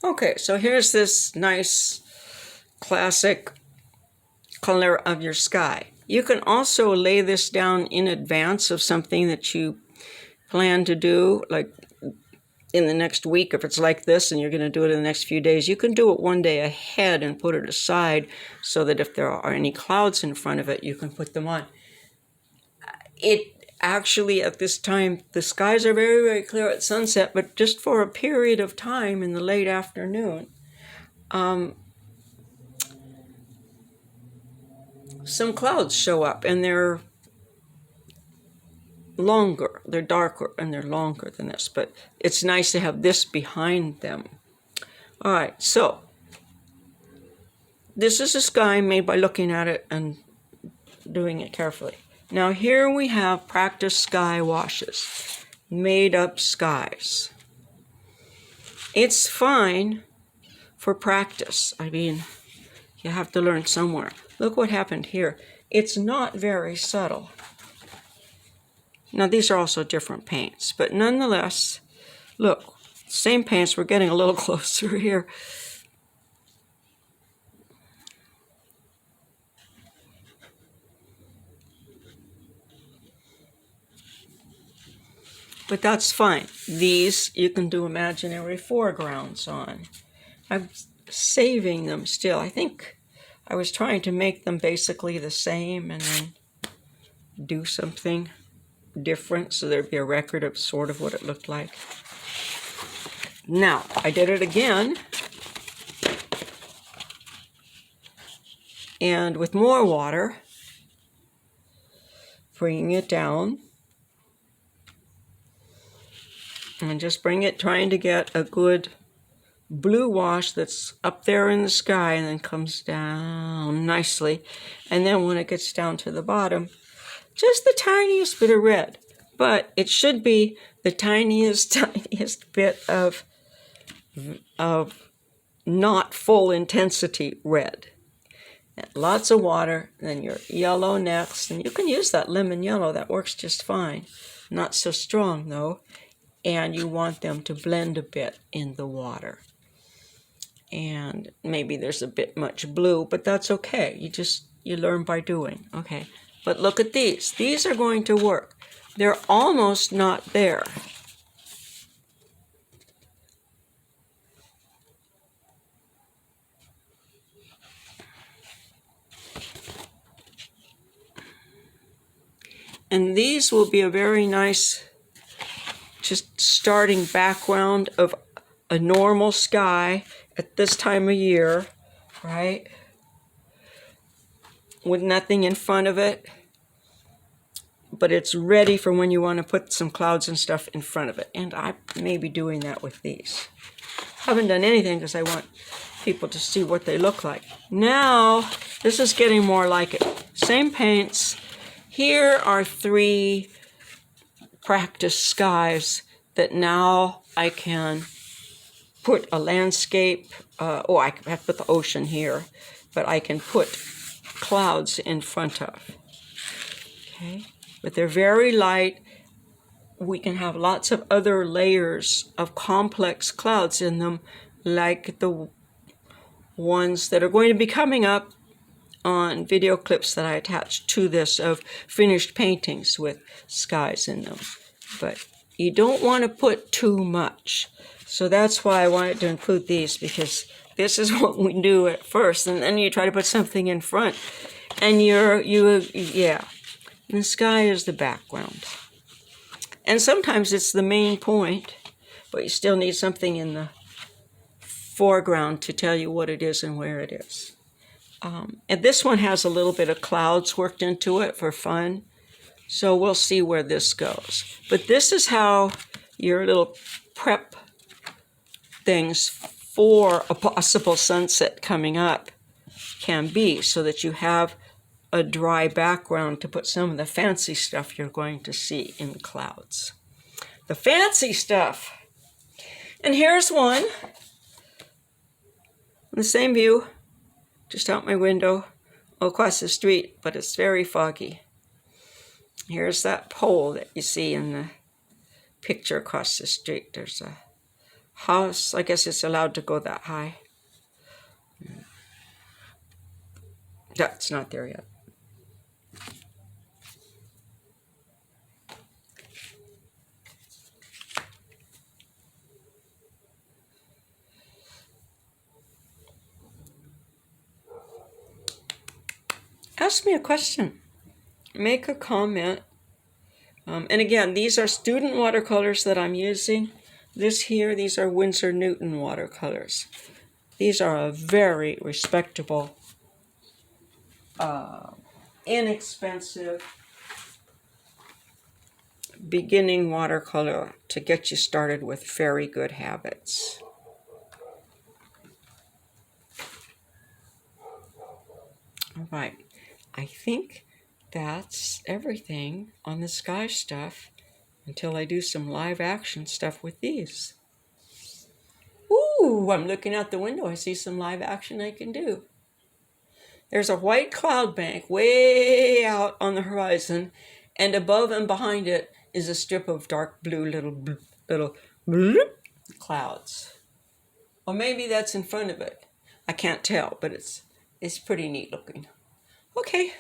Okay, so here's this nice classic color of your sky. You can also lay this down in advance of something that you plan to do, like in the next week. If it's like this and you're going to do it in the next few days, you can do it one day ahead and put it aside so that if there are any clouds in front of it, you can put them on. It actually, at this time, the skies are very, very clear at sunset, but just for a period of time in the late afternoon, some clouds show up, and they're longer, they're darker, and they're longer than this, but it's nice to have this behind them. All right, so this is a sky made by looking at it and doing it carefully. Now here we have practice sky washes, made up skies. It's fine for practice. I mean, you have to learn somewhere. Look what happened here. It's not very subtle. Now these are also different paints, but nonetheless, look, same paints, we're getting a little closer here. But that's fine. These you can do imaginary foregrounds on. I'm saving them still. I think I was trying to make them basically the same and then do something different so there'd be a record of sort of what it looked like. Now, I did it again. And with more water, bringing it down. And just bring it, trying to get a good blue wash that's up there in the sky and then comes down nicely. And then when it gets down to the bottom, just the tiniest bit of red. But it should be the tiniest bit of not full intensity red. Lots of water, then your yellow next. And you can use that lemon yellow, that works just fine. Not so strong though. And you want them to blend a bit in the water. And maybe there's a bit much blue, but that's okay. You learn by doing. Okay, but look at these. These are going to work. They're almost not there. And these will be a very nice just starting background of a normal sky at this time of year, right? With nothing in front of it, but it's ready for when you want to put some clouds and stuff in front of it. And I may be doing that with these. Haven't done anything because I want people to see what they look like. Now, this is getting more like it. Same paints. Here are 3 practice skies that now I can put a landscape, I have to put the ocean here, but I can put clouds in front of. Okay, but they're very light. We can have lots of other layers of complex clouds in them, like the ones that are going to be coming up on video clips that I attached to this of finished paintings with skies in them. But you don't want to put too much. So that's why I wanted to include these, because this is what we do at first, and then you try to put something in front, and yeah. And the sky is the background. And sometimes it's the main point, but you still need something in the foreground to tell you what it is and where it is. And this one has a little bit of clouds worked into it for fun. So we'll see where this goes. But this is how your little prep things for a possible sunset coming up can be, so that you have a dry background to put some of the fancy stuff you're going to see in the clouds. The fancy stuff. And here's one. The same view, just out my window, across the street, but it's very foggy. Here's that pole that you see in the picture across the street. There's a house. I guess it's allowed to go that high. That's not there yet. Ask me a question. Make a comment. And again, these are student watercolors that I'm using. These are Winsor Newton watercolors. These are a very respectable, inexpensive beginning watercolor to get you started with very good habits. All right, I think that's everything on the sky stuff until I do some live action stuff with these. Ooh, I'm looking out the window. I see some live action I can do. There's a white cloud bank way out on the horizon, and above and behind it is a strip of dark blue little clouds. Or maybe that's in front of it. I can't tell, but it's pretty neat looking. Okay.